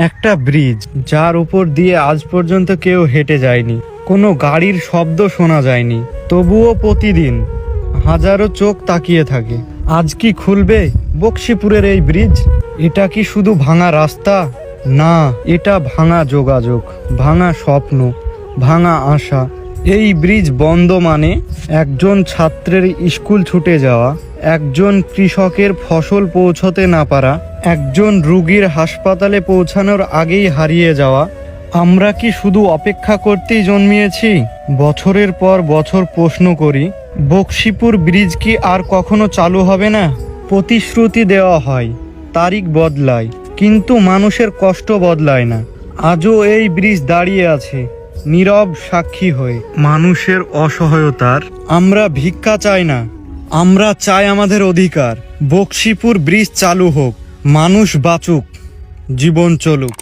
একটা ব্রিজ যার উপর দিয়ে আজ পর্যন্ত কেউ হেঁটে যায়নি, কোনো গাড়ির শব্দ শোনা যায়নি, তবুও প্রতিদিন হাজারো চোখ তাকিয়ে থাকে। আজ কি খুলবে বকশীপুরের এই ব্রিজ? এটা কি শুধু ভাঙা রাস্তা? না, এটা ভাঙা যোগাযোগ, ভাঙা স্বপ্ন, ভাঙা আশা। এই ব্রিজ বন্ধ মানে একজন ছাত্রের স্কুল ছুটে যাওয়া, একজন কৃষকের ফসল পৌঁছতে না পারা, একজন রোগীর হাসপাতালে পৌঁছানোর আগেই হারিয়ে যাওয়া। আমরা কি শুধু অপেক্ষা করতেই জন্মিয়েছি? বছরের পর বছর প্রশ্ন করি, বকশীপুর ব্রিজ কি আর কখনো চালু হবে না? প্রতিশ্রুতি দেওয়া হয়, তারিখ বদলায়, কিন্তু মানুষের কষ্ট বদলায় না। আজও এই ব্রিজ দাঁড়িয়ে আছে নীরব সাক্ষী হয়ে মানুষের অসহায়তার। আমরা ভিক্ষা চাই না, আমরা চাই আমাদের অধিকার। বকশীপুর ব্রিজ চালু হোক, মানুষ বাঁচুক, জীবন চলুক।